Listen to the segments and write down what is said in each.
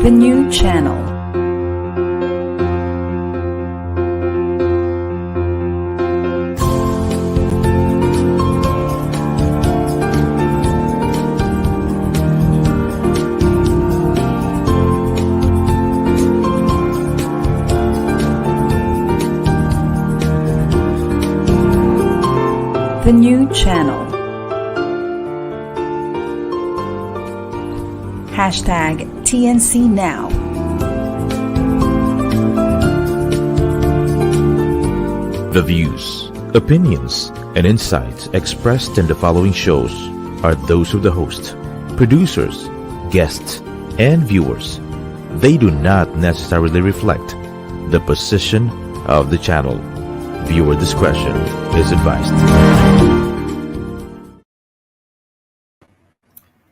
The new channel. The new channel. Hashtag TNCNow. The views, opinions, and insights expressed in the following shows are those of the host, producers, guests, and viewers. They do not necessarily reflect the position of the channel. Viewer discretion is advised.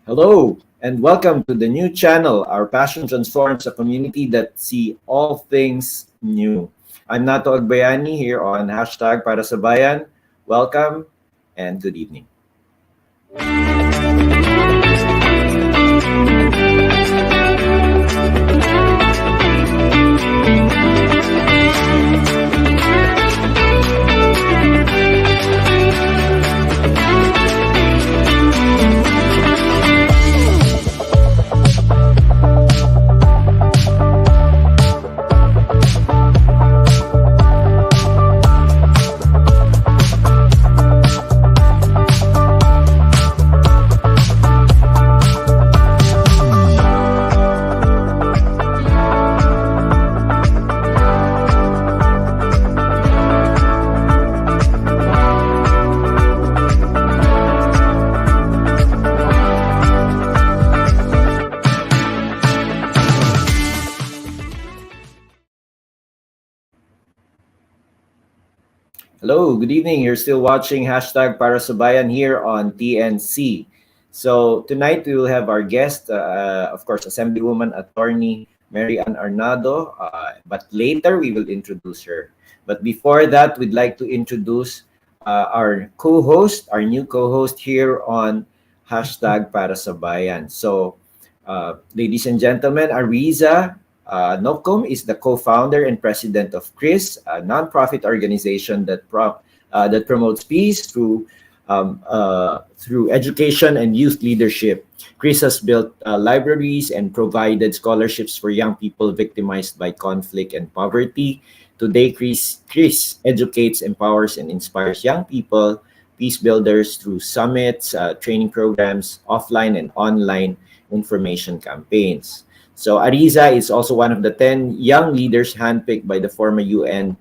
Hello, and welcome to the new channel. Our passion transforms a community that see all things new. I'm Nato Agbayani here on hashtag Para sa Bayan. Welcome and good evening. Hello, good evening. You're still watching hashtag Para sa Bayan here on TNC. So tonight we will have our guest, of course, Assemblywoman Atty. Ann Arnado, but later we will introduce her. But before that, we'd like to introduce our co-host, our new co-host here on hashtag Para sa Bayan. So, ladies and gentlemen, Arizza Nocum is the co-founder and president of CRIS, a nonprofit organization that promotes peace through education and youth leadership. CRIS has built libraries and provided scholarships for young people victimized by conflict and poverty. Today, CRIS educates, empowers, and inspires young people, peace builders through summits, training programs, offline and online information campaigns. So Arizza is also one of the 10 young leaders handpicked by the former UN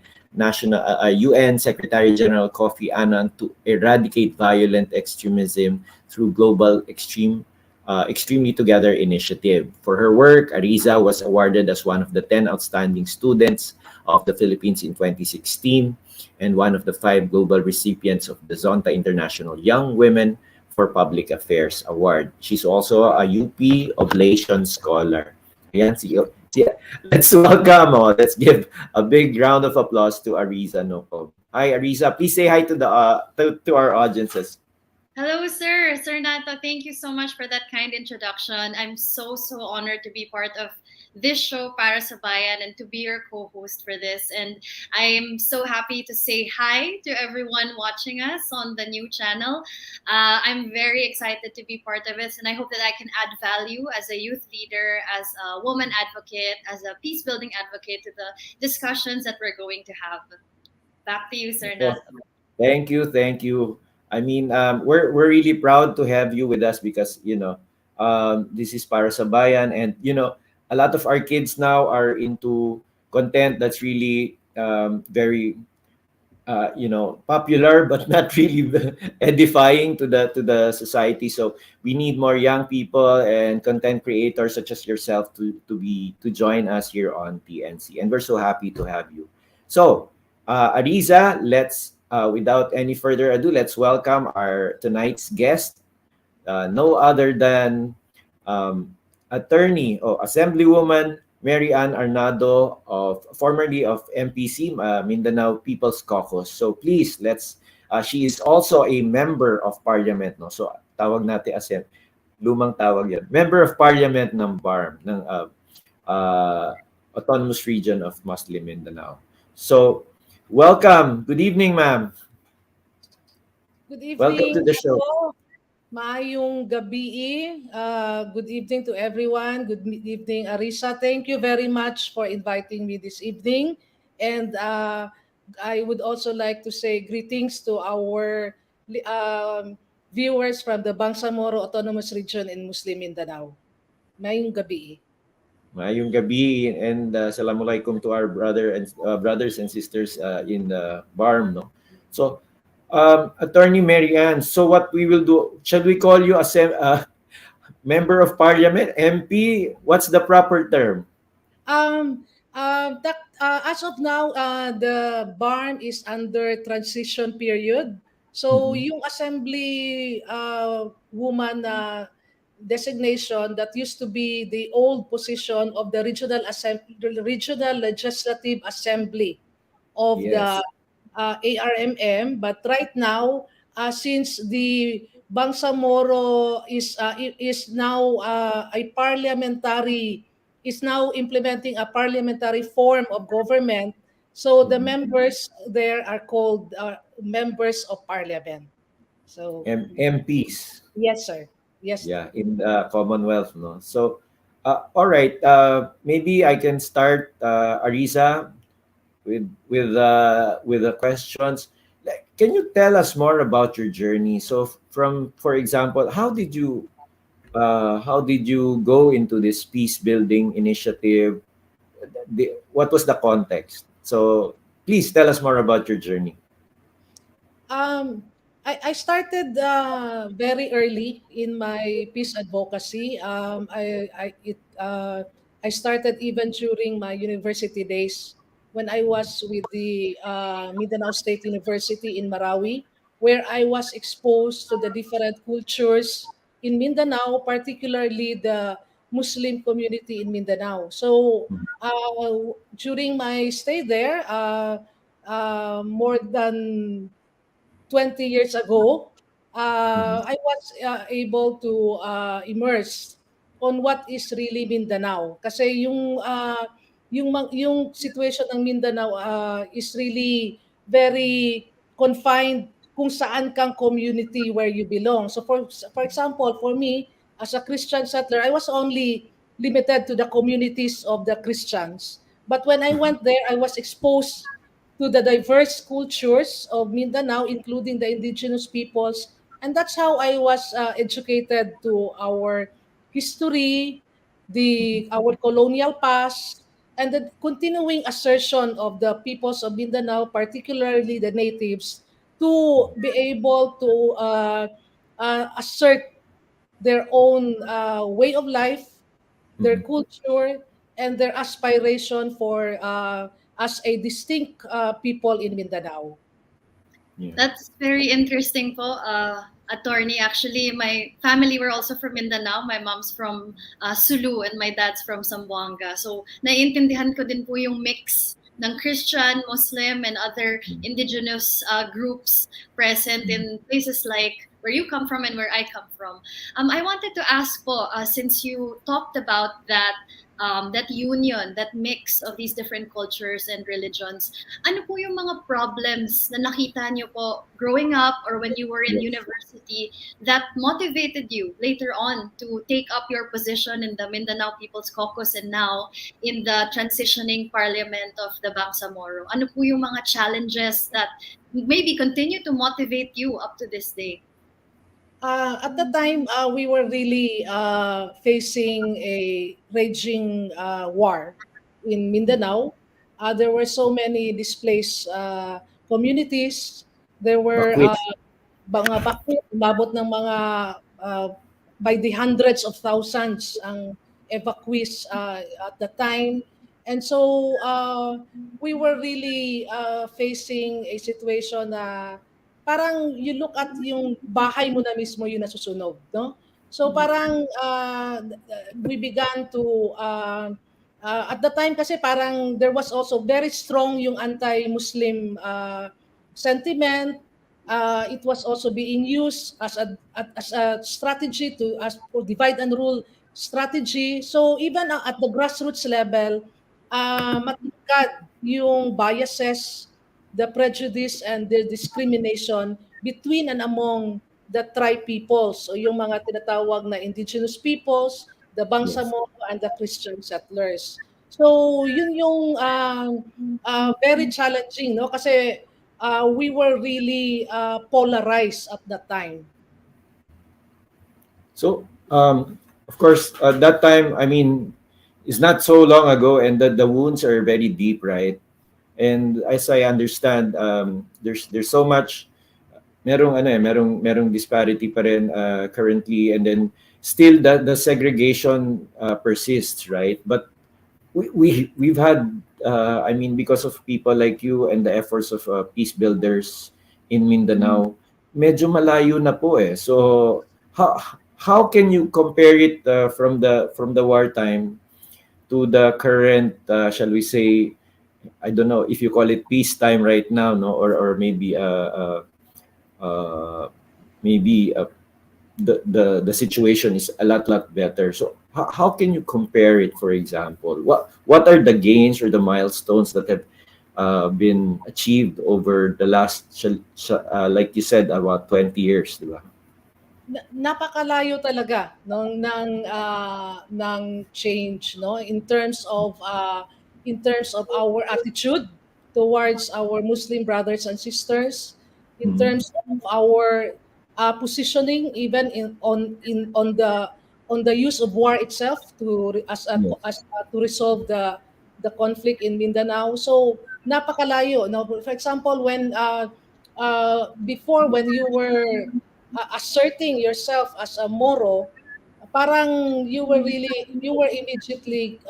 Secretary General Kofi Annan to eradicate violent extremism through global Extremely Together initiative. For her work, Arizza was awarded as one of the 10 outstanding students of the Philippines in 2016 and one of the 5 global recipients of the Zonta International Young Women for Public Affairs Award. She's also a UP Oblation Scholar. Ayan, let's welcome, let's give a big round of applause to Arizza Nocum. Hi, Arizza. Please say hi to the to our audiences. Hello, sir. Sir Nato, thank you so much for that kind introduction. I'm so honored to be part of this show, Para sa Bayan, and to be your co-host for this. And I'm so happy to say hi to everyone watching us on the new channel. I'm very excited to be part of it, and I hope that I can add value as a youth leader, as a woman advocate, as a peace-building advocate to the discussions that we're going to have. Back to you, Sir Nato. Thank you. I mean, we're really proud to have you with us because, this is Para sa Bayan, and, a lot of our kids now are into content that's really very, popular, but not really edifying to the society. So we need more young people and content creators such as yourself to join us here on TNC, and we're so happy to have you. So, Arizza, let's without any further ado, let's welcome our tonight's guest, no other than Assemblywoman Ann Arnado, formerly of MPC, Mindanao People's Caucus. So please, she is also a member of parliament, no? So tawag natin lumang tawag yan. Member of Parliament ng BARMM, ng autonomous region of Muslim Mindanao. So, welcome. Good evening, ma'am. Good Welcome to evening the show. po. Maayong gabi. Good evening to everyone. Good evening, Arizza. Thank you very much for inviting me this evening. And I would also like to say greetings to our viewers from the Bangsamoro Autonomous Region in Muslim Mindanao. Maayong gabi. Mayong gabi and assalamualaikum to our brothers and sisters in the BARMM. No? So, Attorney Mary Ann, so what we will do, shall we call you a member of parliament, MP? What's the proper term? As of now, the BARMM is under transition period. So yung assembly woman designation that used to be the old position of the regional legislative assembly of Yes. the ARMM, but right now, since the Bangsamoro is now a parliamentary is now implementing a parliamentary form of government, so the members there are called members of parliament. So MPs. yes, sir. Yes. Yeah, in the Commonwealth. No? So, all right. Maybe I can start, Arizza, with the questions. Like, can you tell us more about your journey? So, for example, how did you go into this peace building initiative? What was the context? So, please tell us more about your journey. Um, I started very early in my peace advocacy. I started even during my university days when I was with the Mindanao State University in Marawi, where I was exposed to the different cultures in Mindanao, particularly the Muslim community in Mindanao. So during my stay there, more than 20 years ago, Mhm. I was able to immerse on what is really Mindanao. Kasi yung situation ng Mindanao is really very confined kung saan kang community where you belong. So for example, for me as a Christian settler, I was only limited to the communities of the Christians. But when I went there, I was exposed to the diverse cultures of Mindanao, including the indigenous peoples. And that's how I was educated to our history, our colonial past, and the continuing assertion of the peoples of Mindanao, particularly the natives, to be able to assert their own way of life, their Mhm. culture, and their aspiration for as a distinct people in Mindanao. Yeah. That's very interesting po, attorney. Actually, my family were also from Mindanao. My mom's from Sulu and my dad's from Zamboanga. So, naiintindihan ko din po yung mix ng Christian, Muslim, and other indigenous groups present in places like where you come from and where I come from. I wanted to ask po, since you talked about that union, that mix of these different cultures and religions, ano po yung mga problems na nakita niyo po growing up or when you were in university that motivated you later on to take up your position in the Mindanao People's Caucus and now in the transitioning parliament of the Bangsamoro? Ano po yung mga challenges that maybe continue to motivate you up to this day? At the time, we were really facing a raging war in Mindanao. There were so many displaced communities. There were Bakwit. mga bakit, umabot ng mga by the hundreds of thousands ang evacuees at the time. And so we were really facing a situation na parang you look at yung bahay mo na mismo yung nasusunog, no? So parang we began to at the time kasi parang there was also very strong yung anti-Muslim sentiment. It was also being used as a strategy to as for divide and rule strategy. So even at the grassroots level, matingkad yung biases, the prejudice, and the discrimination between and among the tribe peoples o yung mga tinatawag na indigenous peoples, the Yes. Bangsamoro, and the Christian settlers. So yun yung very challenging, no? Kasi we were really polarized at that time. So, of course, at that time, I mean, it's not so long ago, and the wounds are very deep, right? And as I understand, there's so much, merong disparity pa rin currently, and then still the segregation persists, right? But we've had, I mean, because of people like you and the efforts of peace builders in Mindanao, medyo malayo na po eh. So how can you compare it from the wartime to the current, shall we say, I don't know if you call it peacetime right now, no, or maybe maybe the situation is a lot better. So how can you compare it? For example, what are the gains or the milestones that have been achieved over the last, like you said, about 20 years, di ba? Napakalayo talaga ng change, no, in terms of our attitude towards our Muslim brothers and sisters, in Mhm. terms of our positioning, even on the use of war itself Yes. to resolve the conflict in Mindanao. So napakalayo, no. For example, when before, when you were asserting yourself as a Moro, parang you were immediately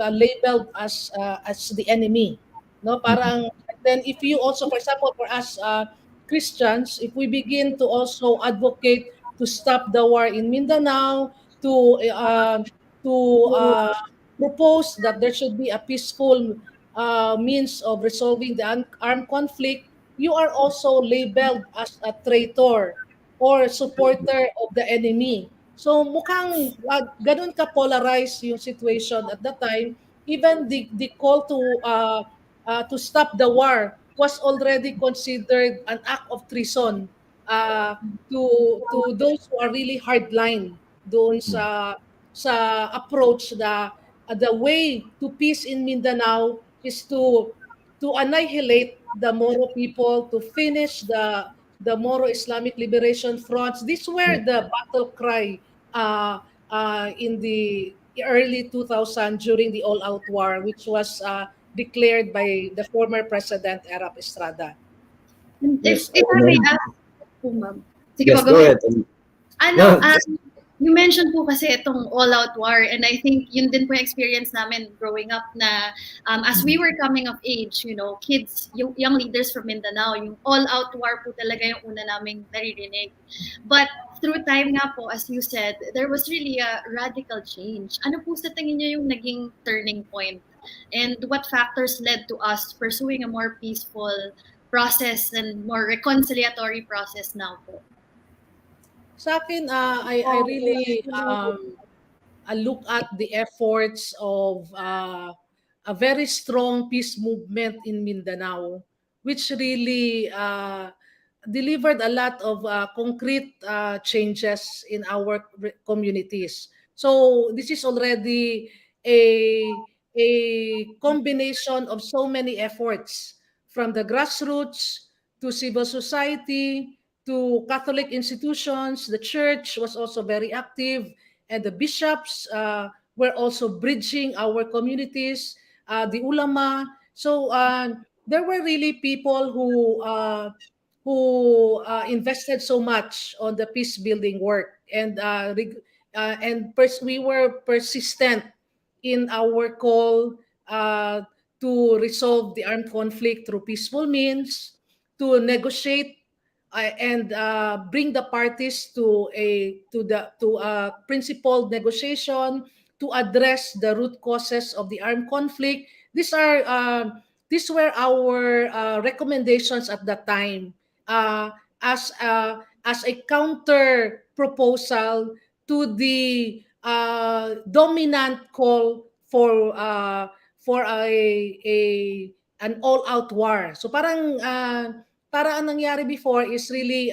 labeled as the enemy, no? Mhm. Parang then if you also, for example, for us Christians, if we begin to also advocate to stop the war in Mindanao, to uh, to uh, propose that there should be a peaceful means of resolving the armed conflict, you are also labeled as a traitor or supporter of the enemy. So mukhang ganun ka polarized yung situation at that time. Even the call to stop the war was already considered an act of treason uh, to those who are really hardline doon sa approach na the way to peace in Mindanao is to annihilate the Moro people, to finish the Moro Islamic Liberation Fronts. These were the battle cry in the early 2000 during the all-out war, which was declared by the former President Erap Estrada. Yes. If I And may then, ask po, ma'am. Sige yes, po, go go ahead. ahead. Ano, No, just, you mentioned po kasi itong all-out war, and I think yun din po yung experience namin growing up na as we were coming of age, you know, kids, yung young leaders from Mindanao, yung all-out war po talaga yung una naming naririnig. But through time nga po, as you said, there was really a radical change. Ano po sa tingin niyo yung naging turning point? And what factors led to us pursuing a more peaceful process and more reconciliatory process now po? Sa akin, I really look at the efforts of a very strong peace movement in Mindanao, which really delivered a lot of concrete changes in our communities. So this is already a combination of so many efforts, from the grassroots to civil society to Catholic institutions. The church was also very active, and the bishops were also bridging our communities, the ulama. So there were really people who invested so much on the peace building work, and we were persistent in our call to resolve the armed conflict through peaceful means, to negotiate and bring the parties to a principled negotiation to address the root causes of the armed conflict. These were our recommendations at that time, uh, as a counter proposal to the dominant call for a an all-out war. So parang ang nangyari before is really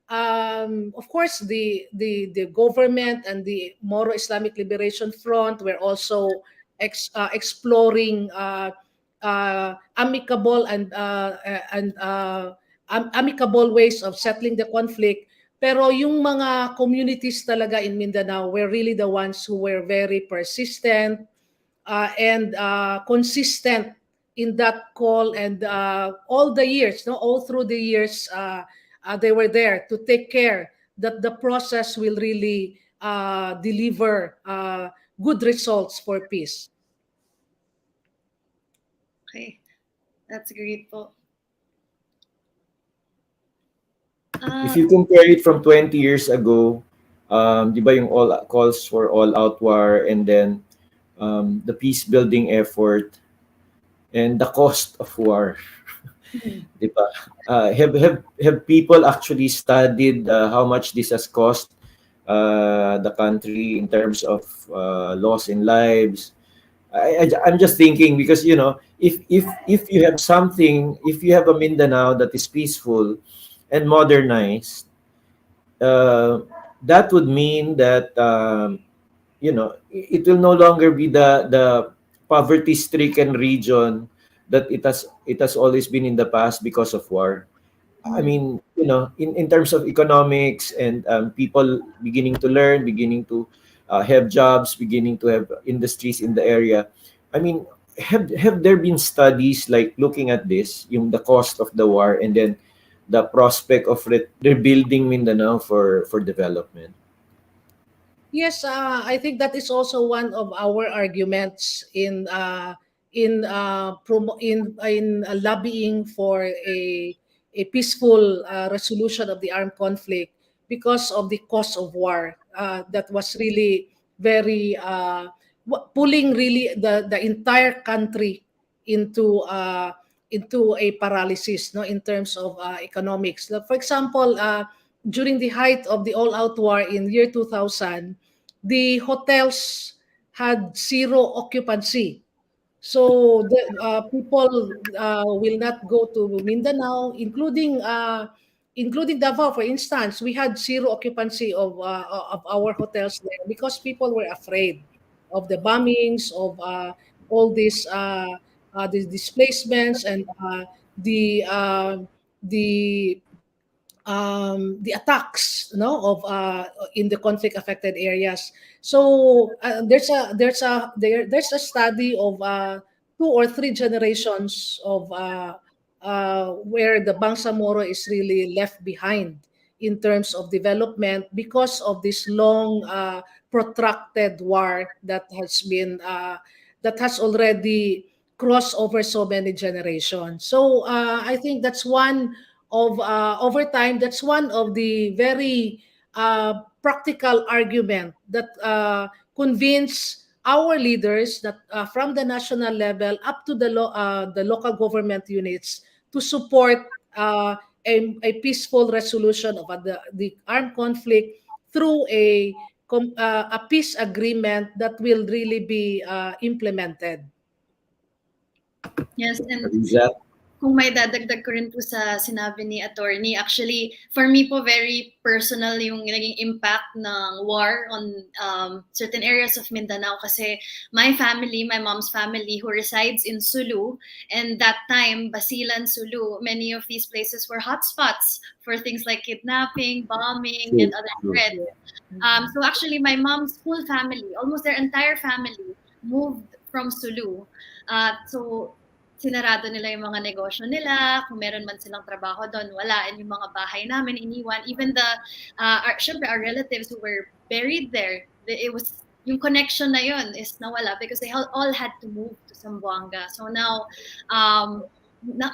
of course the government and the Moro Islamic Liberation Front were also exploring amicable and amicable ways of settling the conflict. Pero yung mga communities talaga in Mindanao were really the ones who were very persistent and consistent in that call, and all the years, no, all through the years, they were there to take care that the process will really deliver good results for peace. Okay, that's great po. If you compare it from 20 years ago, di ba yung all calls for all-out war, and then the peace building effort and the cost of war. Di ba? Have people actually studied how much this has cost the country in terms of loss in lives? I'm just thinking, because if you have something, if you have a Mindanao that is peaceful and modernized, that would mean that it will no longer be the poverty-stricken region that it has always been in the past because of war. I mean, in terms of economics and people beginning to learn, beginning to have jobs, beginning to have industries in the area. I mean, have there been studies like looking at this, the cost of the war, and then the prospect of rebuilding Mindanao for development? Yes, I think that is also one of our arguments in lobbying for a peaceful resolution of the armed conflict, because of the cost of war that was really very pulling really the entire country into a paralysis, no, in terms of economics. For example, during the height of the all-out war in year 2000, the hotels had zero occupancy. So the people will not go to Mindanao, including Davao, for instance. We had zero occupancy of our hotels there because people were afraid of the bombings, of all these displacements, and the the attacks, no, of in the conflict affected areas. So there's a study of 2 or 3 generations of where the Bangsamoro is really left behind in terms of development because of this long protracted war that has already crossed over so many generations. So I think that's one of over time, that's one of the very practical argument that convince our leaders that from the national level up to the local government units to support a peaceful resolution of the armed conflict through a peace agreement that will really be implemented. Yes, and Arizza? kung may dadagdag ko rin po sa sinabi ni attorney, actually, for me po, very personal yung naging impact ng war on certain areas of Mindanao, kasi my family, my mom's family, who resides in Sulu, and that time, Basilan, Sulu, many of these places were hotspots for things like kidnapping, bombing, and other threats. So actually, my mom's full family, almost their entire family, moved from Sulu. So sinarado nila yung mga negosyo nila, kung meron man silang trabaho doon, wala. And yung mga bahay namin, iniwan. Even syempre our relatives who were buried there, it was, yung connection na yun is nawala because they all had to move to Zamboanga. So now,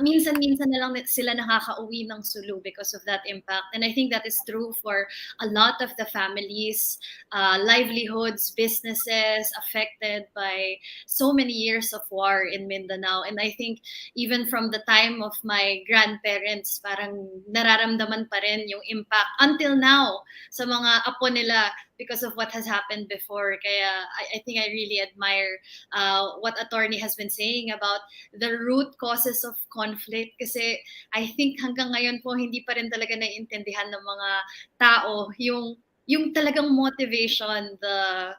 minsan-minsan na lang sila nakaka-uwi ng Sulu because of that impact. And I think that is true for a lot of the families, livelihoods, businesses affected by so many years of war in Mindanao. And I think even from the time of my grandparents, parang nararamdaman pa rin yung impact until now sa mga apo nila because of what has happened before. Kaya I think I really admire what attorney has been saying about the root causes of conflict. Kasi I think hanggang ngayon po hindi pa rin talaga naiintindihan ng mga tao yung talagang motivation, the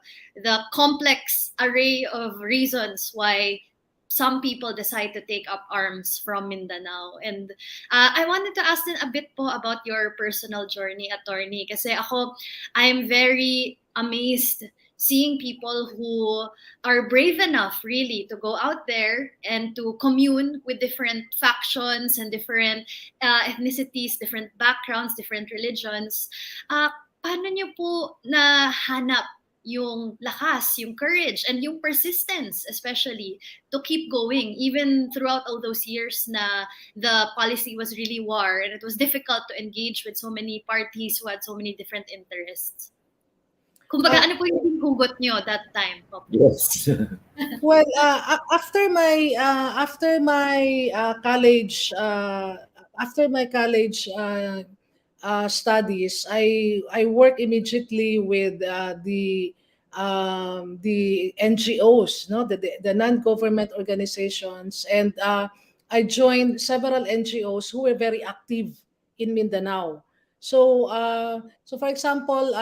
complex array of reasons why some people decide to take up arms from Mindanao. And I wanted to ask din a bit po about your personal journey, attorney. Kasi ako, I'm very amazed seeing people who are brave enough really to go out there and to commune with different factions and different ethnicities, different backgrounds, different religions. Paano niyo po nahanap yung lakas, yung courage, and yung persistence, especially, to keep going, even throughout all those years na the policy was really war, and it was difficult to engage with so many parties who had so many different interests? Kumbaga, ano po yung hugot nyo that time? Yes. Well, after my college studies, I work immediately with the NGOs, no, the non-government organizations, and I joined several NGOs who were very active in Mindanao. So, for example,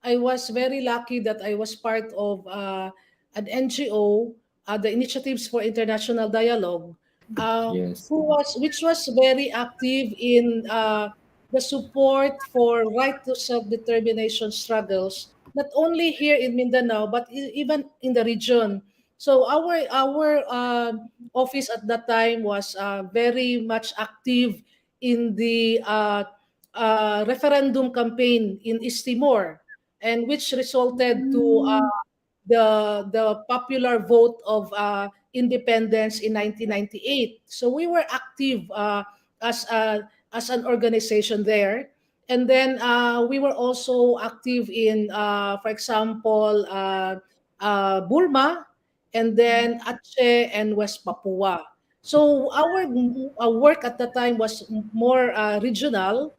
I was very lucky that I was part of an NGO, the Initiatives for International Dialogue, Yes. which was very active in the support for right to self-determination struggles, not only here in Mindanao but even in the region. So our office at that time was very much active in the referendum campaign in East Timor, and which resulted to the popular vote of independence in 1998. So we were active as an organization there, and then we were also active in, for example, Burma, and then Aceh and West Papua. So our work at the time was more regional,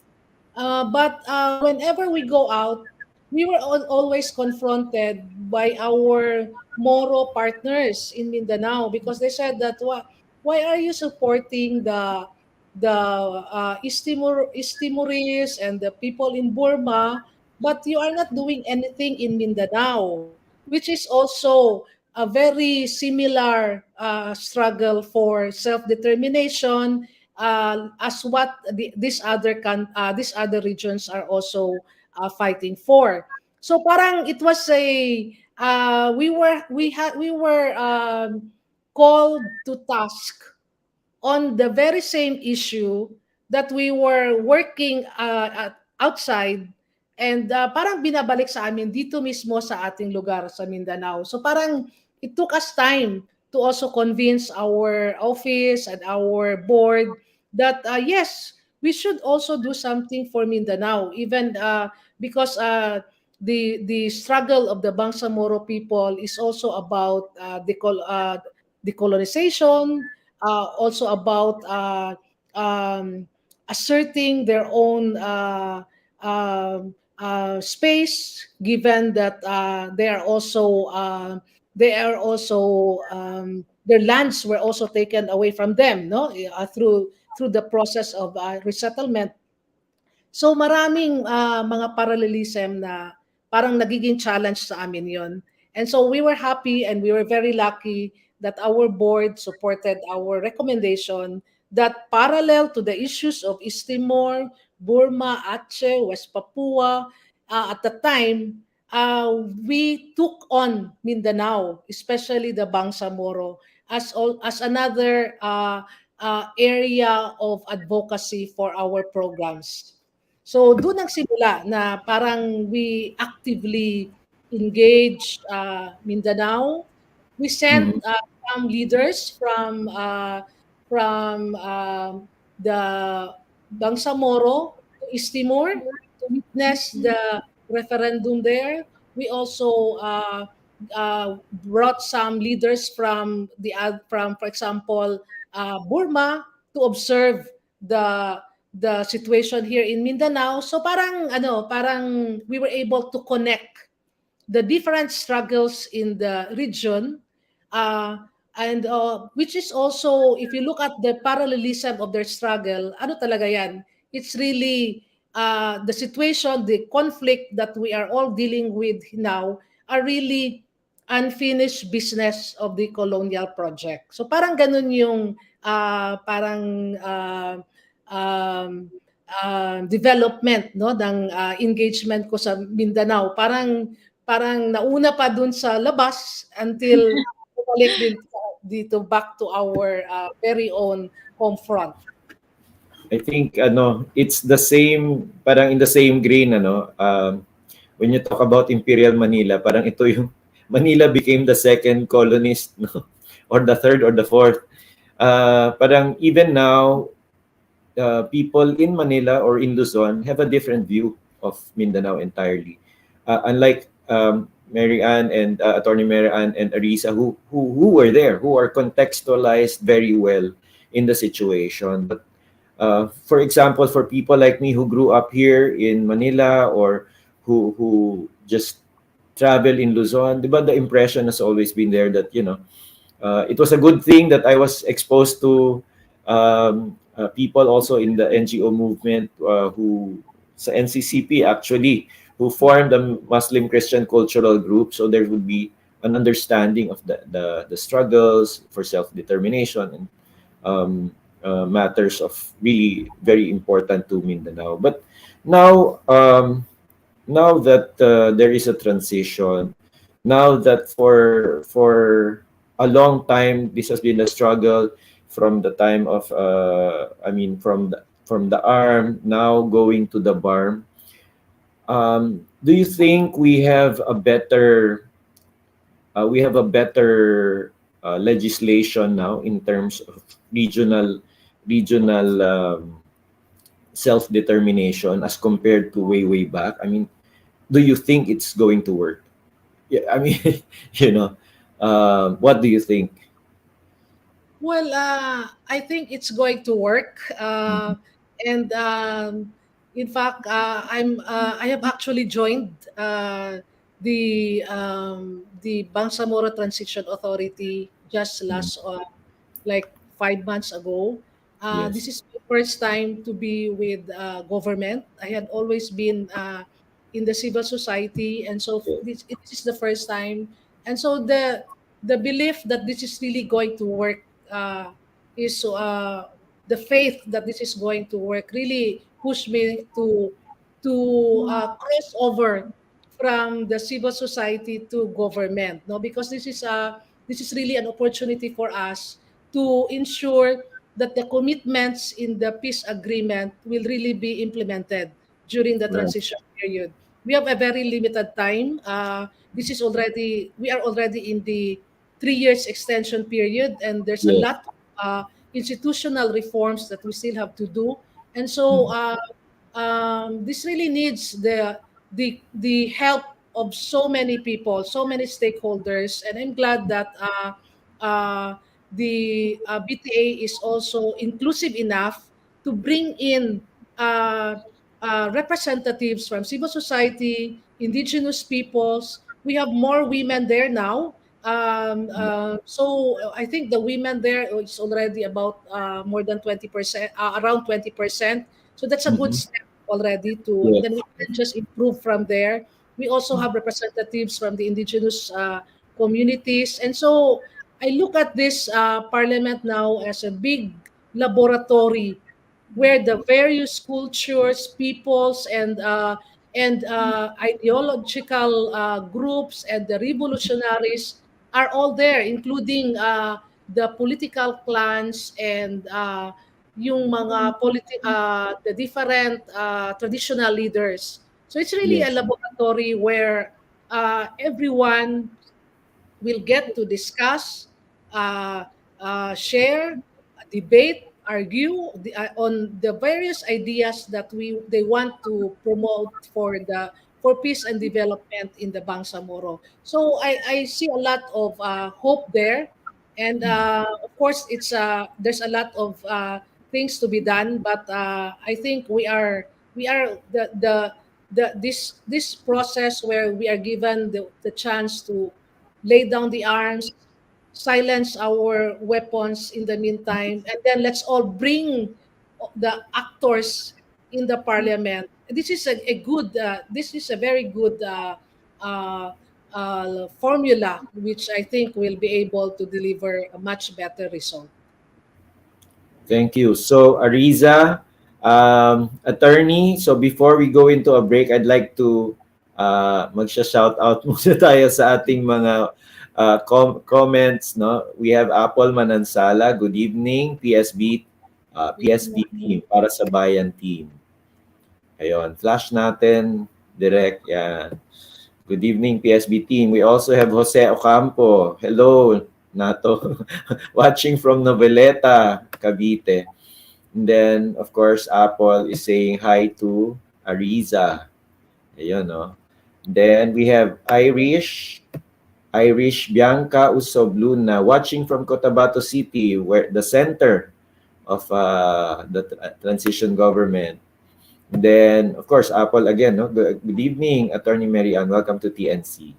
but whenever we go out, we were always confronted by our Moro partners in Mindanao, because they said that, why are you supporting the East Timorese and the people in Burma, but you are not doing anything in Mindanao, which is also a very similar struggle for self-determination, as what these other regions are also fighting for. So parang it was we were called to task on the very same issue that we were working outside, and parang binabalik sa amin dito mismo sa ating lugar sa Mindanao. So parang it took us time to also convince our office and our board that yes, we should also do something for Mindanao, even because the struggle of the Bangsamoro people is also about decolonization, also about asserting their own space, given that they are also their lands were also taken away from them, no, through the process of resettlement. So maraming mga parallelism na parang nagiging challenge sa amin yon. And so we were happy and we were very lucky that our board supported our recommendation that, parallel to the issues of East Timor, Burma, Aceh, West Papua, at the time, we took on Mindanao, especially the Bangsamoro, as another area of advocacy for our programs. So doon ang simula na parang we actively engage Mindanao. We sent some leaders from the Bangsamoro to East Timor to witness the referendum there. We also brought some leaders from, for example, Burma, to observe the the situation here in Mindanao. So parang we were able to connect the different struggles in the region, uh, and which is also, if you look at the parallelism of their struggle, ano talaga yan? It's really the situation, the conflict that we are all dealing with now are really unfinished business of the colonial project. So parang ganun yung parang development, no, ng engagement ko sa Mindanao. Parang nauna pa dun sa labas until bumalik din dito back to our very own home front. I think it's the same, parang in the same grain, when you talk about Imperial Manila, parang ito yung Manila became the second colonist, no? Or the third or the fourth. Parang even now, people in Manila or in Luzon have a different view of Mindanao entirely. Unlike Mary Ann and Attorney Mary Ann and Arizza, who were there, who are contextualized very well in the situation. But for example, for people like me who grew up here in Manila, or who just travel in Luzon, diba, the impression has always been there that it was a good thing that I was exposed to people also in the NGO movement, who sa NCCP actually, who formed a Muslim Christian cultural group, so there would be an understanding of the struggles for self-determination and matters of really very important to Mindanao. But now now that there is a transition, now that for a long time this has been a struggle from the time of from the ARM now going to the BARMM. Do you think we have a better legislation now in terms of regional self-determination as compared to way back? I mean, do you think it's going to work? Yeah, I mean, what do you think? Well, I think it's going to work, and in fact, I have actually joined the Bangsamoro Transition Authority just last like 5 months ago. This Yes. is my first time to be with government. I had always been in the civil society, and so this is the first time. And so the belief that this is really going to work is the faith that this is going to work really pushed me to cross over from the civil society to government, no, because this is really an opportunity for us to ensure that the commitments in the peace agreement will really be implemented during the Right. transition period. We have a very limited time. We are already in the 3 years extension period, and there's a Yes. lot of institutional reforms that we still have to do. And so this really needs the help of so many people, so many stakeholders, and I'm glad that the BTA is also inclusive enough to bring in uh, representatives from civil society, indigenous peoples. We have more women there now. So I think the women there is already about more than 20%, around 20%. So that's a good Mhm. step already to, Yes. then we can just improve from there. We also have representatives from the indigenous communities. And so I look at this parliament now as a big laboratory where the various cultures, peoples, and ideological groups and the revolutionaries are all there, including the political clans and yung mga the different traditional leaders. So it's really a Yes. laboratory where everyone will get to discuss, uh, share, debate, argue on the various ideas that they want to promote for peace and development in the Bangsamoro. So I see a lot of hope there, and of course there's a lot of things to be done, but I think we are this process where we are given the chance to lay down the arms, silence our weapons in the meantime, and then let's all bring the actors in the parliament. This is a good, this is a very good uh, formula, which I think will be able to deliver a much better result. Thank you. So, Arizza, attorney, so before we go into a break, I'd like to magsha-shout out muna tayo sa ating mga comments. No? We have Apple Manansala, good evening, PSB team, para sa Bayan team. Ayun, flash natin, direct, yan. Good evening, PSB team. We also have Jose Ocampo. Hello, Nato. Watching from Noveleta, Cavite. And then, of course, Apple is saying hi to Arizza. Ayun, no? Then we have Irish Bianca Usobluna, watching from Cotabato City, where the center of the transition government. And then, of course, Apple again. No? Good evening, Attorney Mary Ann. Welcome to TNC.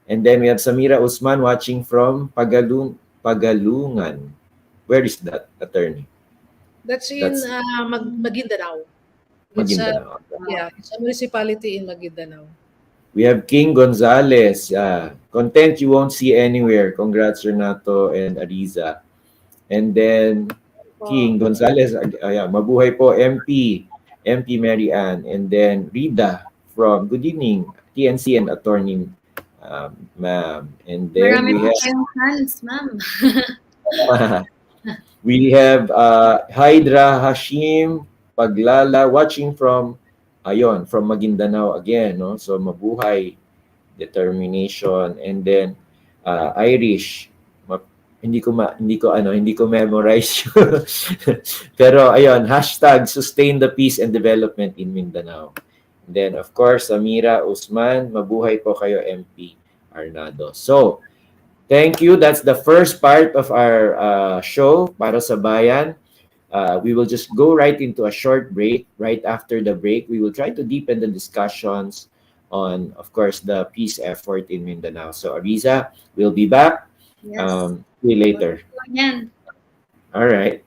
And then we have Samira Usman watching from Pagalungan. Where is that, Attorney? That's in Maguindanao. Maguindanao. It's a municipality in Maguindanao. We have King Gonzalez. Content you won't see anywhere. Congrats, Renato and Arizza. And then King Gonzalez, mabuhay po, MP Mary Ann. And then Rida from Good Evening, TNC and Attorney, ma'am. And then Marami po kayong fans, ma'am. We have Hydra Hashim Paglala watching from Maguindanao again, no? So mabuhay, determination. And then Irish, hindi ko memorize. Pero ayun, hashtag sustain the peace and development in Mindanao. And then of course, Samira Usman, mabuhay po kayo, MP Arnado. So, thank you. That's the first part of our show, Para sa Bayan. We will just go right into a short break. Right after the break, we will try to deepen the discussions on, of course, the peace effort in Mindanao. So, Arizza, we'll be back. Yes. See you later. Again. All right.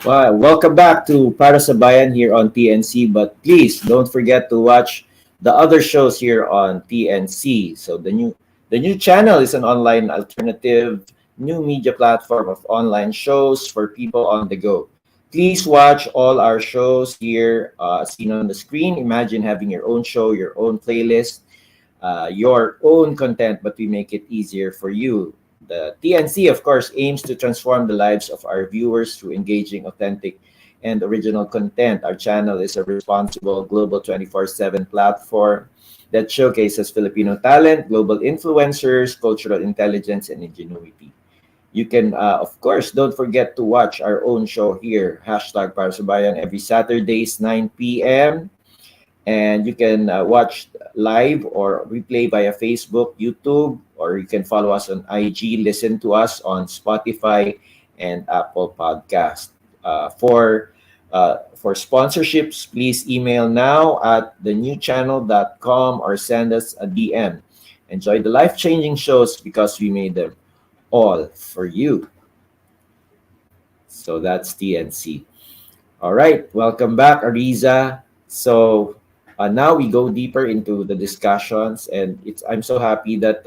Well, welcome back to Para sa Bayan here on TNC. But please don't forget to watch the other shows here on TNC. So the new channel is an online alternative, new media platform of online shows for people on the go. Please watch all our shows here seen on the screen. Imagine having your own show, your own playlist, your own content, but we make it easier for you. The TNC, of course, aims to transform the lives of our viewers through engaging, authentic, and original content. Our channel is a responsible global 24/7 platform that showcases Filipino talent, global influencers, cultural intelligence, and ingenuity. You can, of course, don't forget to watch our own show here, hashtag Parasabayan, every Saturdays, 9 p.m. And you can watch live or replay via Facebook, YouTube, or you can follow us on IG, listen to us on Spotify and Apple Podcast. For sponsorships, please email now at thenewchannel.com or send us a DM. Enjoy the life-changing shows because we made them all for you. So that's TNC. All right, welcome back, Arizza. So now we go deeper into the discussions, and I'm so happy that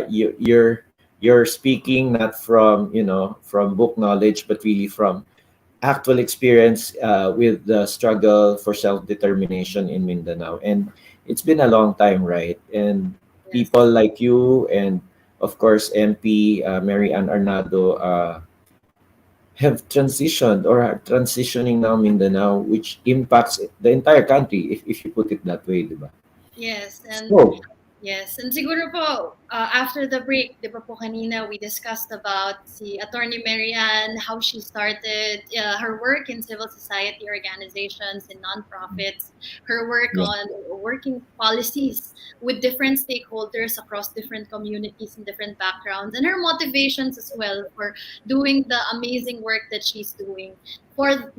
you're speaking not from from book knowledge, but really from actual experience with the struggle for self-determination in Mindanao. And it's been a long time, right? And Yes. people like you and, of course, MP Mary Ann Arnado have transitioned or are transitioning now Mindanao, which impacts the entire country, if you put it that way, di ba? Yes, and So, yes, and siguro po, after the break, di ba po kanina, we discussed about si Attorney Marianne, how she started her work in civil society organizations and nonprofits, her work yeah, on working policies with different stakeholders across different communities and different backgrounds, and her motivations as well for doing the amazing work that she's doing for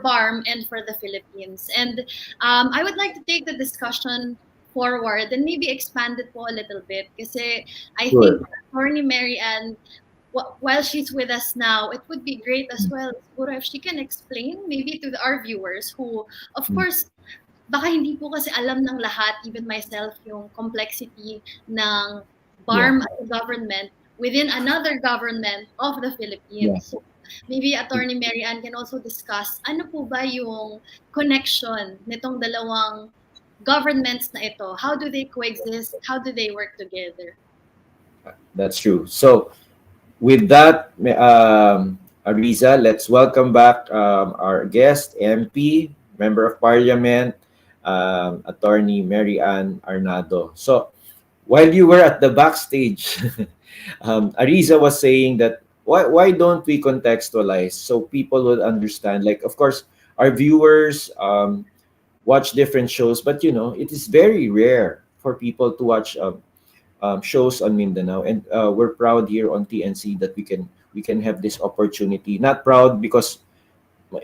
BARMM and for the Philippines. And I would like to take the discussion forward and maybe expand it po a little bit kasi I think sure. Attorney Mary Ann, while she's with us now, it would be great as well siguro if she can explain maybe to our viewers who, of Mm, course, baka hindi po kasi alam ng lahat, even myself, yung complexity ng yeah, BARMM as a government within another government of the yeah. Philippines. So, maybe Attorney Mary Ann can also discuss ano po ba yung connection nitong dalawang governments na ito? How do they coexist? How do they work together? That's true. So, with that, Arizza, let's welcome back our guest, MP, Member of Parliament, Attorney Mary Ann Arnado. So, while you were at the backstage, Arizza was saying that why don't we contextualize so people would understand? Like, of course, our viewers watch different shows, but it is very rare for people to watch shows on Mindanao, and we're proud here on TNC that we can have this opportunity. Not proud because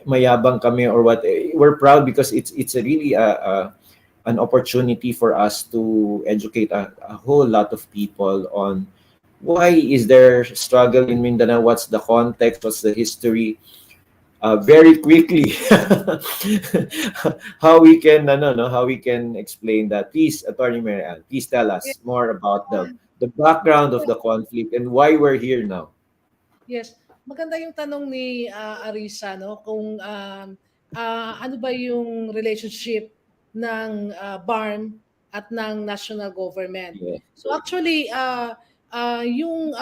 mayabang kami or what. We're proud because it's a really an opportunity for us to educate a whole lot of people on why is there struggle in Mindanao, what's the context, what's the history, very quickly. How we can no how we can explain that. Please, Attorney Marian, please tell Yes. us more about the background of the conflict and why we're here now. Yes. Maganda yung tanong ni Arisa, no? Kung ano ba yung relationship ng BARMM at ng national government. Yeah. So actually, yung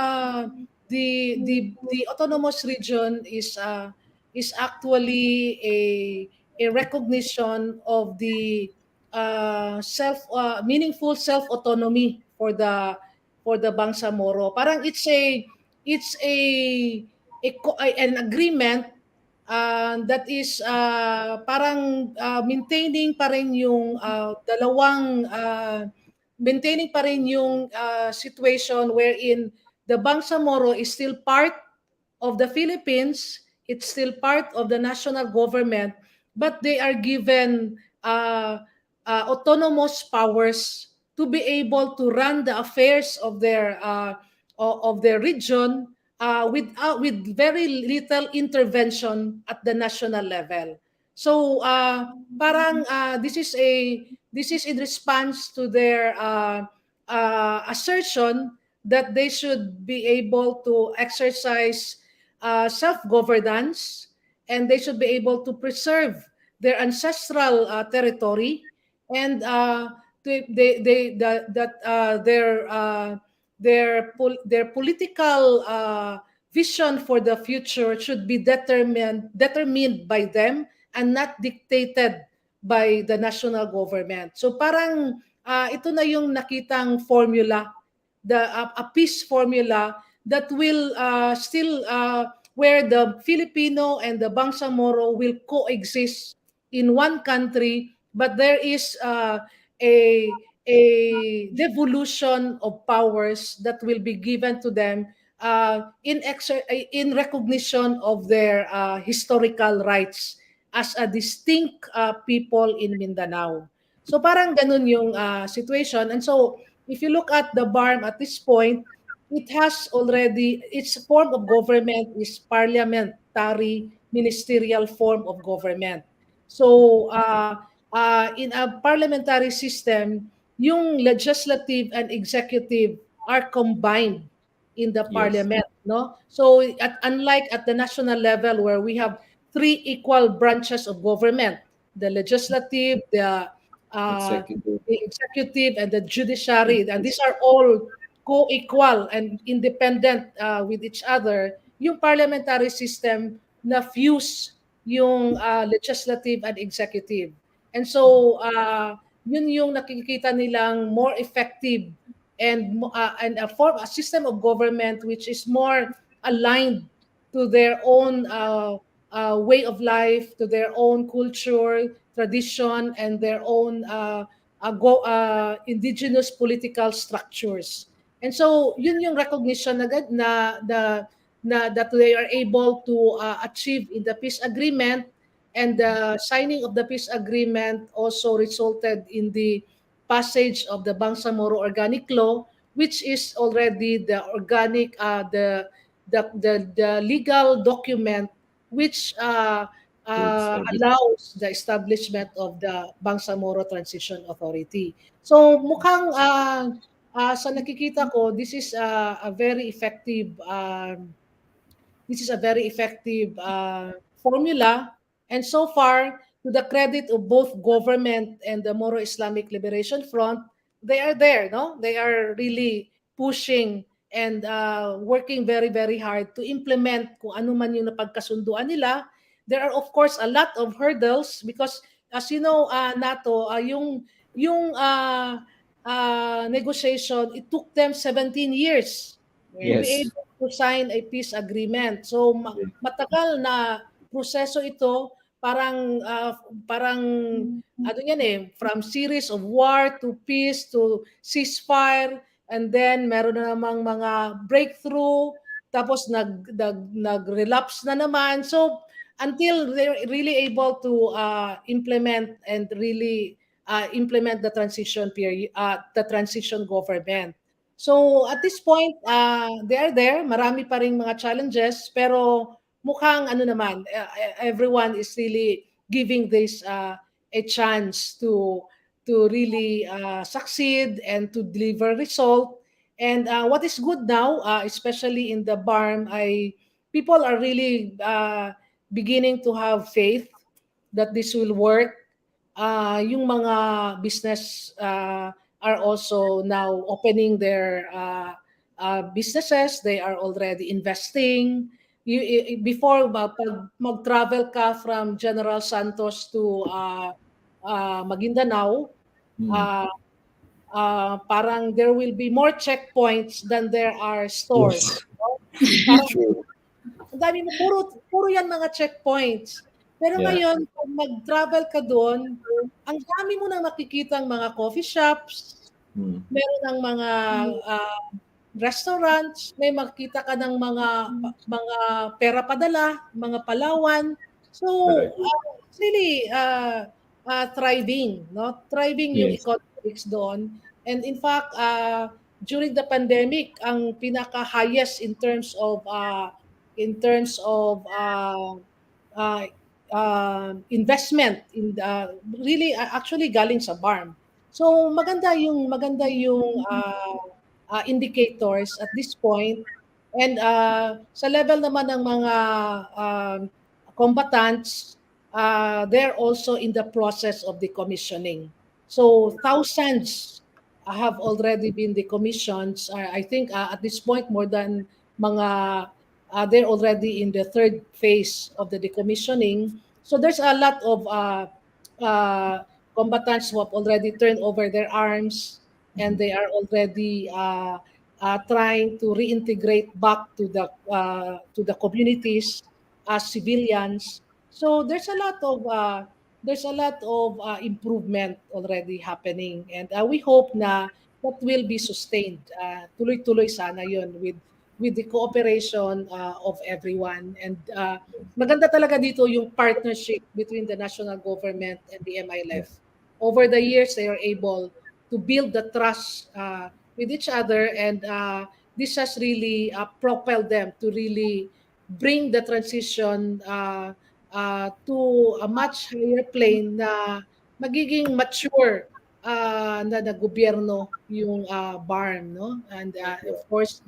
the autonomous region is actually a recognition of the meaningful self autonomy for the Bangsamoro. Parang it's an agreement that is parang maintaining pa rin yung maintaining pa rin yung situation wherein the Bangsamoro is still part of the Philippines, it's still part of the national government, but they are given autonomous powers to be able to run the affairs of their region with very little intervention at the national level. So parang this is in response to their assertion that they should be able to exercise self-governance and they should be able to preserve their ancestral territory, and their political vision for the future should be determined by them and not dictated by the national government. So parang ito na yung nakitang formula, a peace formula that will still where the Filipino and the Bangsamoro will coexist in one country, but there is a devolution of powers that will be given to them in recognition of their historical rights as a distinct people in Mindanao. So parang ganun yung situation. And so if you look at the BARMM at this point, it has already, its form of government is parliamentary ministerial form of government. So in a parliamentary system, yung legislative and executive are combined in the parliament, no? So unlike at the national level where we have three equal branches of government, the legislative, the executive, and the judiciary, and these are all co-equal and independent with each other. Yung parliamentary system na fuse yung legislative and executive. And so yun yung nakikita nilang more effective and a system of government which is more aligned to their own way of life, to their own culture, tradition, and their own indigenous political structures. And so yun yung recognition agad na that they are able to achieve in the peace agreement, and the signing of the peace agreement also resulted in the passage of the Bangsamoro Organic Law, which is already the organic the legal document which allows the establishment of the Bangsamoro Transition Authority. So mukhang sa nakikita ko, this is a very effective formula, and so far, to the credit of both government and the Moro Islamic Liberation Front, they are there, no? They are really pushing and working very, very hard to implement kung ano man yung napagkasunduan nila. There are, of course, a lot of hurdles because, as you know, Nato, yung negotiation, it took them 17 years to be able to sign a peace agreement. So matagal na proseso ito, parang ano yan from series of war to peace to ceasefire, and then meron na namang mga breakthrough, tapos nag-relapse na naman. So until they're really able to implement and really implement the transition period, the transition government. So at this point, they are there. Marami pa ring mga challenges, pero mukhang ano naman, everyone is really giving this a chance to really succeed and to deliver result. And what is good now, especially in the BARMM, people are really beginning to have faith that this will work. Yung mga business are also now opening their businesses. They are already investing. Before, pag mag-travel ka from General Santos to Maguindanao, parang there will be more checkpoints than there are stores. Parang, ang dami mo, puro yan mga checkpoints. Pero ngayon, pag mag-travel ka doon, ang dami mo nang makikitang mga coffee shops, meron ng mga restaurants, may makita ka ng mga pera padala, mga palawan. So, it's really thriving, no? Thriving yung economics doon. And in fact, during the pandemic, ang pinaka-highest in terms of investment in really actually galing sa BARMM. So maganda yung indicators at this point, and sa level naman ng mga combatants, they're also in the process of decommissioning. So thousands have already been decommissioned. I think at this point more than mga they're already in the third phase of the decommissioning. So there's a lot of uh, combatants who have already turned over their arms, and they are already trying to reintegrate back to the communities as civilians. So there's a lot of improvement already happening, and we hope na that will be sustained. Tuloy-tuloy sana yon with the cooperation of everyone, and maganda talaga dito yung partnership between the national government and the MILF. Over the years, they are able to build the trust with each other, and this has really propelled them to really bring the transition to a much higher plane na magiging mature na gobyerno yung BARMM, no? And of course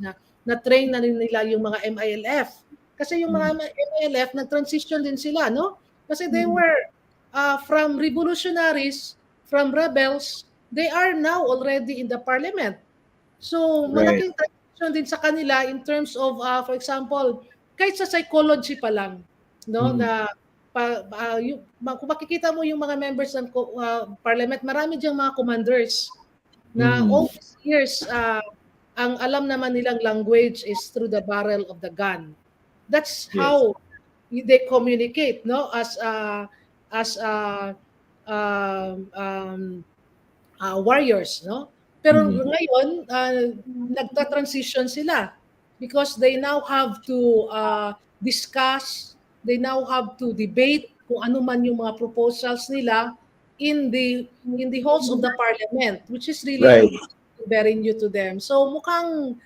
na-train na rin nila yung mga MILF. Kasi yung mga MILF nag-transition din sila, no? Kasi they were from revolutionaries, from rebels, they are now already in the parliament. So malaking transition din sa kanila in terms of for example, kahit sa psychology pa lang, no, na kung makikita mo yung mga members ng parliament, marami diyang mga commanders na all these years ang alam naman nilang language is through the barrel of the gun. That's how they communicate, no, as warriors, no? Pero ngayon nagta-transition sila because they now have to discuss, they now have to debate kung ano man yung mga proposals nila in the halls of the parliament, which is really very new to them. So mukhang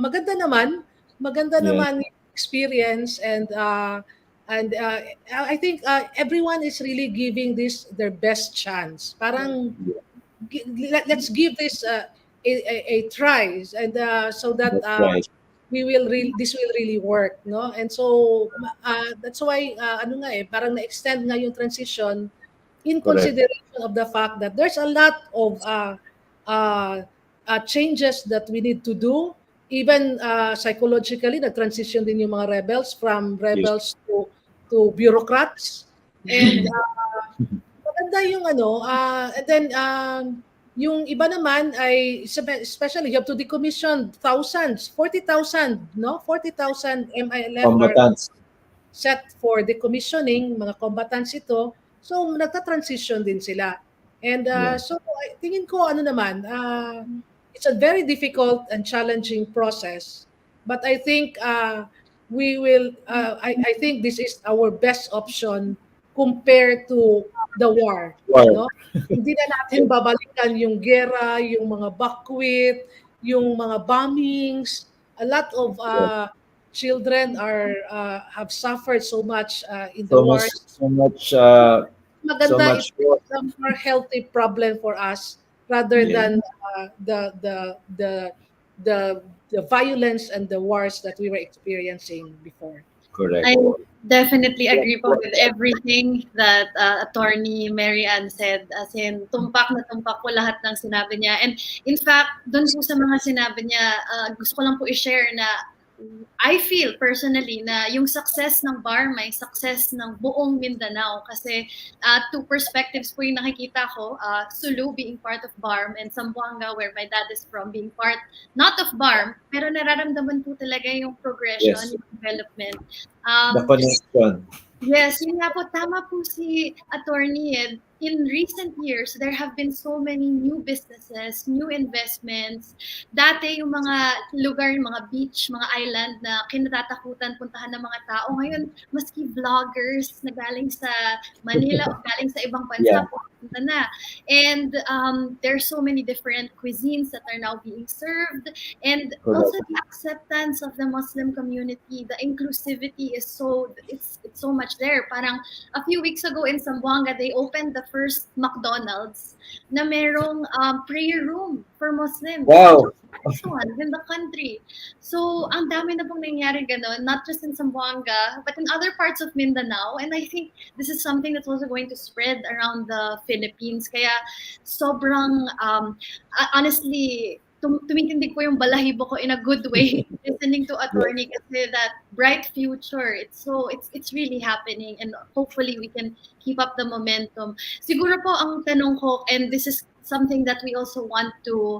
maganda naman yung experience, and I think everyone is really giving this their best chance. Parang let's give this a try, and so that this will really work, no? And so that's why parang na-extend nga yung transition in consideration of the fact that there's a lot of changes that we need to do. Even psychologically, nag-transition din yung mga rebels from rebels to bureaucrats. And maganda yung and then yung iba naman ay especially you have to decommission thousands, 40,000, no? 40,000 MILF combatants are set for decommissioning, mga combatants ito. So nagta-transition din sila. And so tingin ko it's a very difficult and challenging process, but I think we will I think this is our best option compared to the war. No? Hindi na natin babalikan yung gera, yung mga buckwheat, yung mga bombings. A lot of children have suffered so much in the war. Maganda, it's a more healthy problem for us rather than the violence and the wars that we were experiencing before. Correct. I definitely agree po with everything that Attorney Mary Ann said. As in, tumpak na tumpak po lahat ng sinabi niya. And in fact, doon po sa mga sinabi niya, gusto ko lang po i-share na I feel personally na yung success ng BARMM ay success ng buong Mindanao, kasi two perspectives po yung nakikita ko, Sulu being part of BARMM and Zamboanga, where my dad is from, being part not of BARMM, pero nararamdaman po talaga yung progression, yung development. The connection. Yes, yun nga po, tama po si Attorney Ed. In recent years, there have been so many new businesses, new investments. Dati yung mga lugar, mga beach, mga island na kinatatakutan puntahan ng mga tao, ngayon maski vloggers na galing sa Manila o galing sa ibang bansa pupunta na. And there's so many different cuisines that are now being served, and also the acceptance of the Muslim community, the inclusivity is it's so much there. Parang a few weeks ago in Zamboanga, they opened the first McDonald's na merong prayer room for Muslims. Wow. Ones in the country. So, ang dami na pong nangyari ganon, not just in Zamboanga, but in other parts of Mindanao. And I think this is something that's also going to spread around the Philippines. Kaya sobrang, honestly, tumitindi ko yung balahibo ko in a good way listening to attorney kasi that bright future, it's really happening, and hopefully we can keep up the momentum. Siguro po ang tanong ko, and this is something that we also want to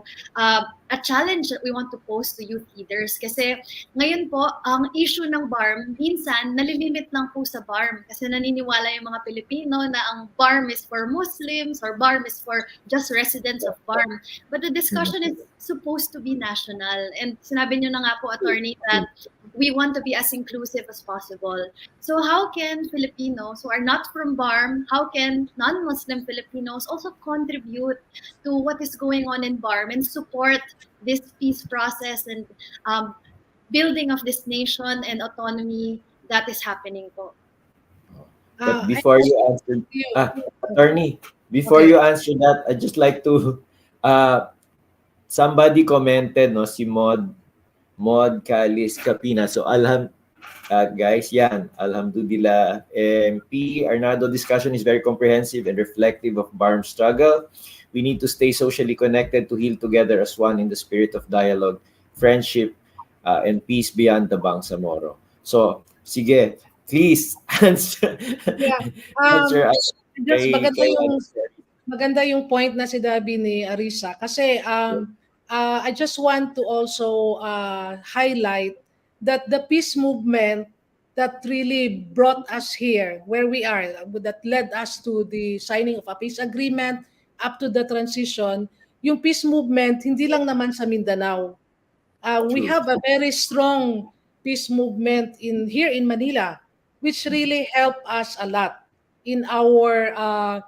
a challenge that we want to pose to youth leaders, kasi ngayon po ang issue ng BARMM minsan nalilimit lang po sa BARMM kasi naniniwala yung mga Pilipino na ang BARMM is for Muslims or BARMM is for just residents of BARMM, but the discussion is supposed to be national, and sinabi niyo na nga po, attorney, that we want to be as inclusive as possible. So how can Filipinos who are not from BARMM, how can non-Muslim Filipinos also contribute to what is going on in BARMM and support this peace process and building of this nation and autonomy that is happening po? But before you answer, attorney, before you answer that, I'd just like to, somebody commented, no, si Mod Kalis Kapina. So, guys, yan, alhamdulillah. P. Arnado discussion is very comprehensive and reflective of BARMM struggle. We need to stay socially connected to heal together as one in the spirit of dialogue, friendship, and peace beyond the Bangsamoro. So, sige, please answer. Answer us. Maganda yung point na sinabi ni Arizza kasi I just want to also highlight that the peace movement that really brought us here where we are, that led us to the signing of a peace agreement up to the transition, yung peace movement hindi lang naman sa Mindanao. We have a very strong peace movement here in Manila, which really helped us a lot in our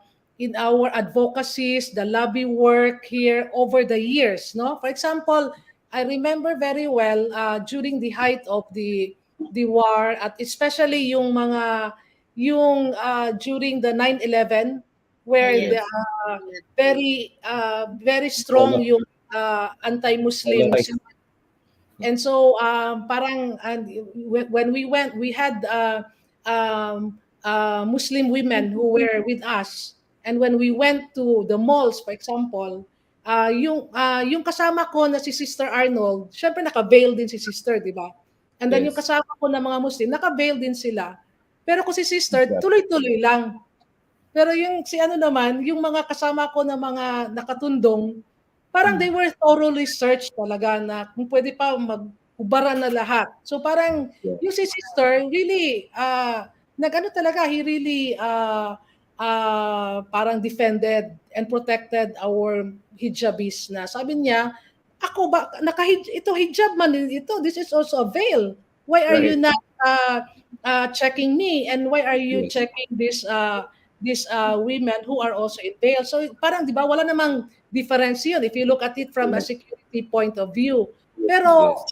advocacies, the lobby work here over the years. No, for example, I remember very well during the height of the war, at especially yung during the 9/11, where the very strong yung anti-Muslim. And so when we went, we had Muslim women who were with us, and when we went to the malls, for example, yung kasama ko na si Sister Arnold, syempre naka-veil din si Sister, di ba? And then yung kasama ko na mga Muslim, naka-veil din sila. Pero kung si Sister, tuloy-tuloy lang. Pero yung si ano naman, yung mga kasama ko na mga nakatundong, parang they were thoroughly searched talaga na kung pwede pa mag-ubara na lahat. So parang yung si Sister really nag-ano talaga, he really parang defended and protected our hijabis na. Sabi niya, ako ba, ito hijab man ito, this is also a veil. Why are you not checking me, and why are you checking these women who are also in veil? So parang di ba wala namang difference yun if you look at it from a security point of view. Pero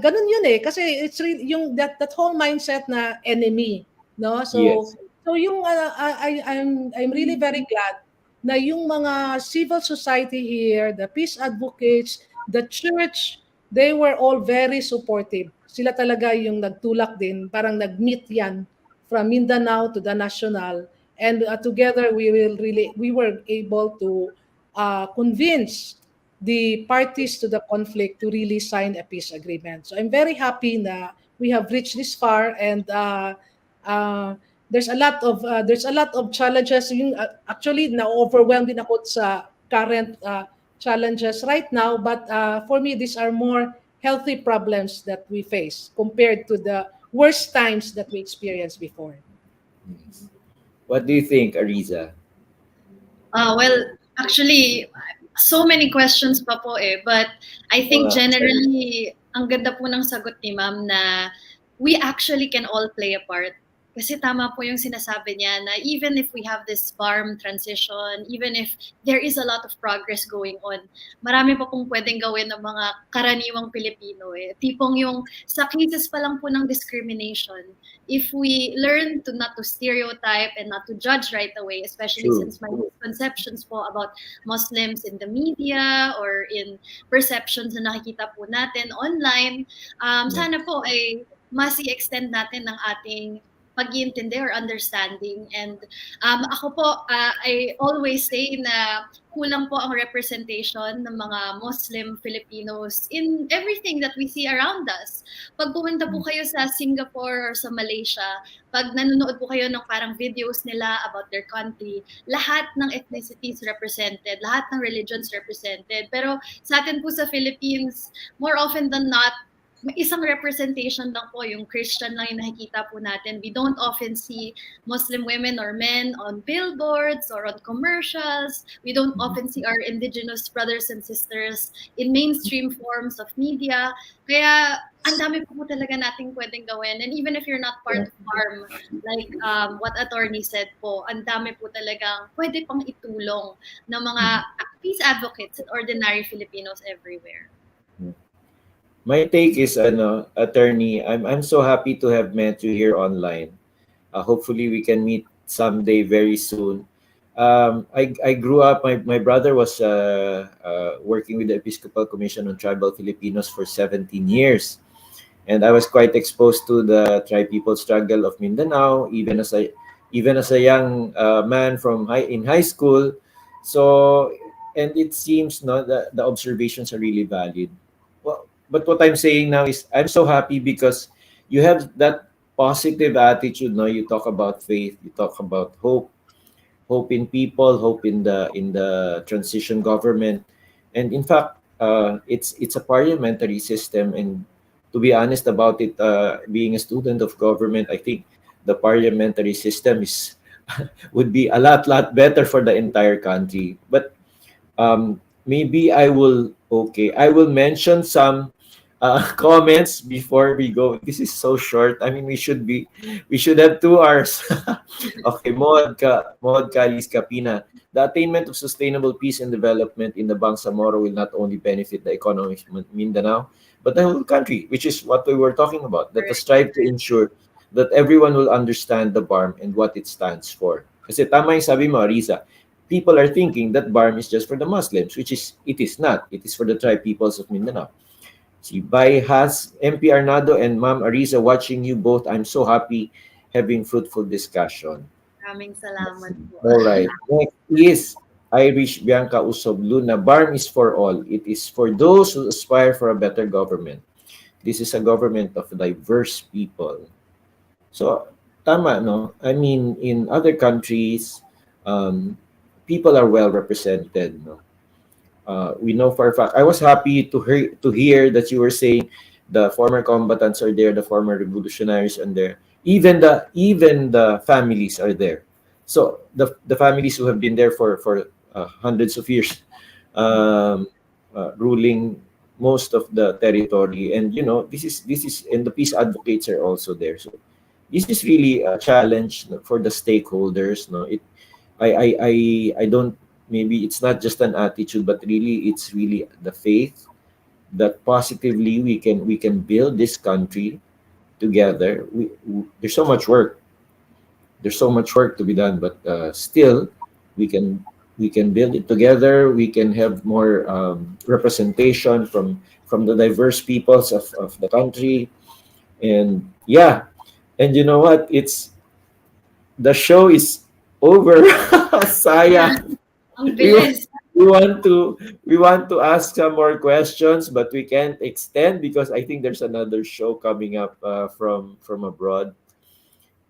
ganun yun eh, kasi it's really yung that whole mindset na enemy, no? So so yung I'm really very glad na yung mga civil society here, the peace advocates, the church, they were all very supportive. Sila talaga yung nagtulak din, parang nag-meet yan from Mindanao to the national, and together we were able to convince the parties to the conflict to really sign a peace agreement. So I'm very happy na we have reached this far, and there's a lot of challenges. Actually, na-overwhelmed din ako sa current challenges right now, but for me, these are more healthy problems that we face compared to the worst times that we experienced before. What do you think, Arizza? Well, actually, so many questions pa po eh, but I think generally, ang ganda po ng sagot ni Ma'am na we actually can all play a part. Kasi tama po yung sinasabi niya na even if we have this BARMM transition, even if there is a lot of progress going on, marami pa pong pwedeng gawin ng mga karaniwang Pilipino eh. Tipong yung sa cases pa lang po ng discrimination, if we learn to not to stereotype and not to judge right away, especially True. since my misconceptions po about Muslims in the media or in perceptions na nakikita po natin online, sana po ay mas i-extend natin ng ating pag-iintindi or understanding. And ako po, I always say na kulang po ang representation ng mga Muslim Filipinos in everything that we see around us. Pag pumunta po kayo sa Singapore or sa Malaysia, pag nanonood po kayo ng parang videos nila about their country, lahat ng ethnicities represented, lahat ng religions represented. Pero sa atin po sa Philippines, more often than not, isang representation lang po, yung Christian lang yung nakikita po natin. We don't often see Muslim women or men on billboards or on commercials. We don't often see our indigenous brothers and sisters in mainstream forms of media. Kaya ang dami po talaga nating pwedeng gawin. And even if you're not part of BARMM, like what attorney said po, ang dami po talagang pwede pang itulong ng mga peace advocates and ordinary Filipinos everywhere. My take is, attorney, I'm so happy to have met you here online. Hopefully we can meet someday very soon. I grew up, my brother was working with the Episcopal Commission on Tribal Filipinos for 17 years. And I was quite exposed to the tri-people struggle of Mindanao, even as a young man in high school. So, and it seems that the observations are really valid. Well, but what I'm saying now is I'm so happy because you have that positive attitude. No, you talk about faith, you talk about hope in people, hope in the transition government, and in fact, it's a parliamentary system. And to be honest about it, being a student of government, I think the parliamentary system would be a lot better for the entire country. But maybe I will mention some comments before we go. This is so short. I mean, we should have 2 hours. Okay, Mod Kalis Kapina. The attainment of sustainable peace and development in the Bangsamoro will not only benefit the economy of Mindanao, but the whole country, which is what we were talking about. That the strive to ensure that everyone will understand the BARMM and what it stands for. Kasi tama yung sabi mo, Arizza, people are thinking that BARMM is just for the Muslims, which it is not. It is for the tribe peoples of Mindanao. Si Bay has MP Arnado and Ma'am Arizza, watching you both. I'm so happy having fruitful discussion. Maraming salamat po. All right. Next is Irish Bianca Usob Luna. BARMM is for all. It is for those who aspire for a better government. This is a government of diverse people. So, tama, no? I mean, in other countries, people are well represented, no? We know for a fact. I was happy to hear that you were saying the former combatants are there, the former revolutionaries are there, even the families are there. So the families who have been there for hundreds of years, ruling most of the territory, and this is and the peace advocates are also there. So this is really a challenge for the stakeholders. No, I don't. Maybe it's not just an attitude, but really it's really the faith that positively we can build this country together. There's so much work. There's so much work to be done, but still we can build it together. We can have more representation from the diverse peoples of the country. And yeah, and you know what? The show is over. Saya. We want to ask some more questions, but we can't extend because I think there's another show coming up from abroad.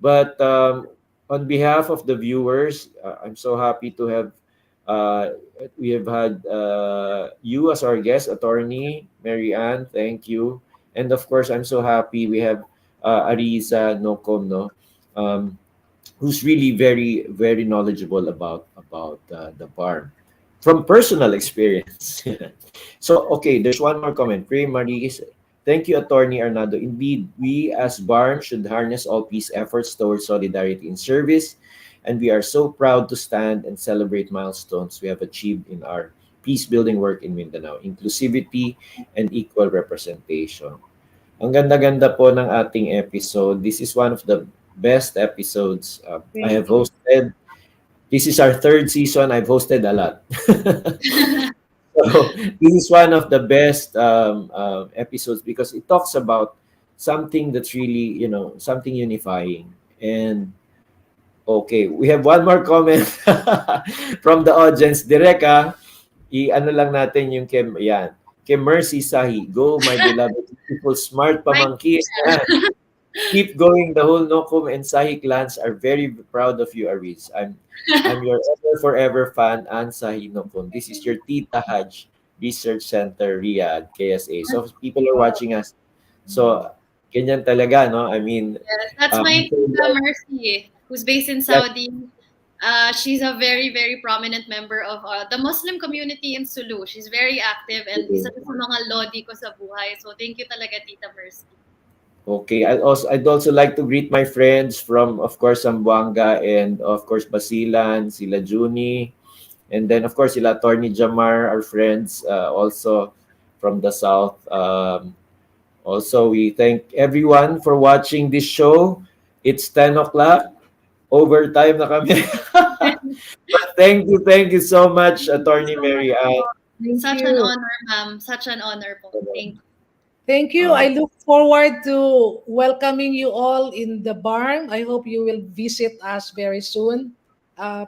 But on behalf of the viewers, I'm so happy to have we have had you as our guest, attorney Mary Ann. Thank you, and of course, I'm so happy we have Arizza Nocum, no. Who's really very, very knowledgeable about the BARMM from personal experience. So, okay, there's one more comment. Pray Marie Thank you, Attorney Arnado. Indeed, we as BARMM should harness all peace efforts towards solidarity in service, and we are so proud to stand and celebrate milestones we have achieved in our peace-building work in Mindanao, inclusivity and equal representation. Ang ganda-ganda po ng ating episode. This is one of the best episodes I have hosted. This is our third season. I've hosted a lot. So this is one of the best episodes because it talks about something that's really, something unifying. And okay, we have one more comment from the audience. Direk, i-ano lang natin yung kay Mercy Sahi. Go, my beloved people, smart pamangkin. Keep going. The whole Nocum and Sahi clans are very proud of you, Arizza. I'm your forever fan, Ann Sahi Nocum. This is your Tita Haj Research Center, Riyadh, KSA. So people are watching us. So, ganyan talaga, no? I mean... Yes, that's my Tita Mercy, who's based in Saudi. She's a very, very prominent member of the Muslim community in Sulu. She's very active and isa sa mga lodi ko sa buhay. So, thank you talaga, Tita Mercy. Okay, I'd also like to greet my friends from, of course, Zamboanga and, of course, Basilan, sila Juni, and then, of course, sila Attorney Jamar, our friends, also from the South. Also, we thank everyone for watching this show. It's 10 o'clock. Overtime na kami. But thank you so much, Attorney Mary Ann. Such an honor, ma'am. Such an honor po. Thank you. Thank you. I look forward to welcoming you all in the BARMM. I hope you will visit us very soon.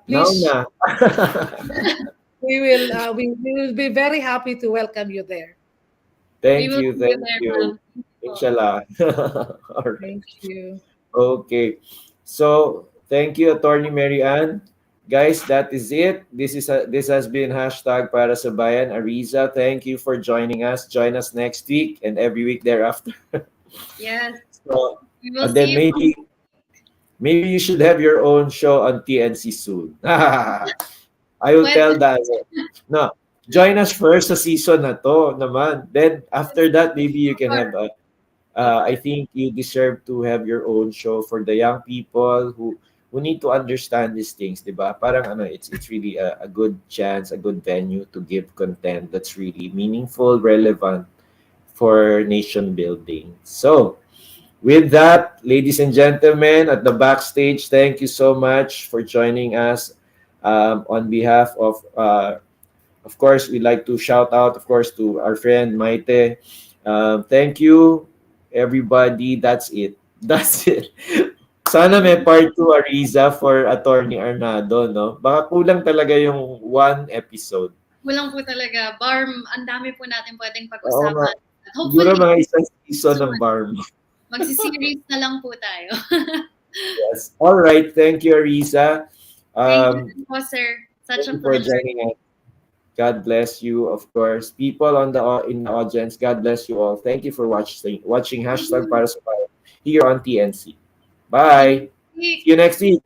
Please, we will be very happy to welcome you there. Thank you. Inshallah. All right. Thank you. Okay. So, thank you, Attorney Mary Ann. Guys, that is it. This has been hashtag Para sa Bayan. Arizza, thank you for joining us. Join us next week and every week thereafter. Yes. So, We will and then see maybe you should have your own show on TNC soon. I will tell that. No, join us first sa season na to naman. Then after that, maybe you can have I think you deserve to have your own show for the young people who need to understand these things, diba? Parang it's really a good chance, a good venue to give content that's really meaningful, relevant for nation building. So, with that, ladies and gentlemen, at the backstage, thank you so much for joining us. On behalf of course, we'd like to shout out, of course, to our friend Maite. Thank you, everybody. That's it. Sana may part 2, Arizza, for Attorney Arnado, no? Baka kulang talaga yung one episode. Kulang po talaga. BARMM, ang dami po natin pwedeng pag-usapan. Siguro mga isang season ng BARMM. Magsi-series na lang po tayo. Yes. All right. Thank you, Arizza. Thank you po, sir. Such a pleasure. For joining us. God bless you, of course. People in the audience, God bless you all. Thank you for watching hashtag Para sa Bayan here on TNC. Bye. See you next week.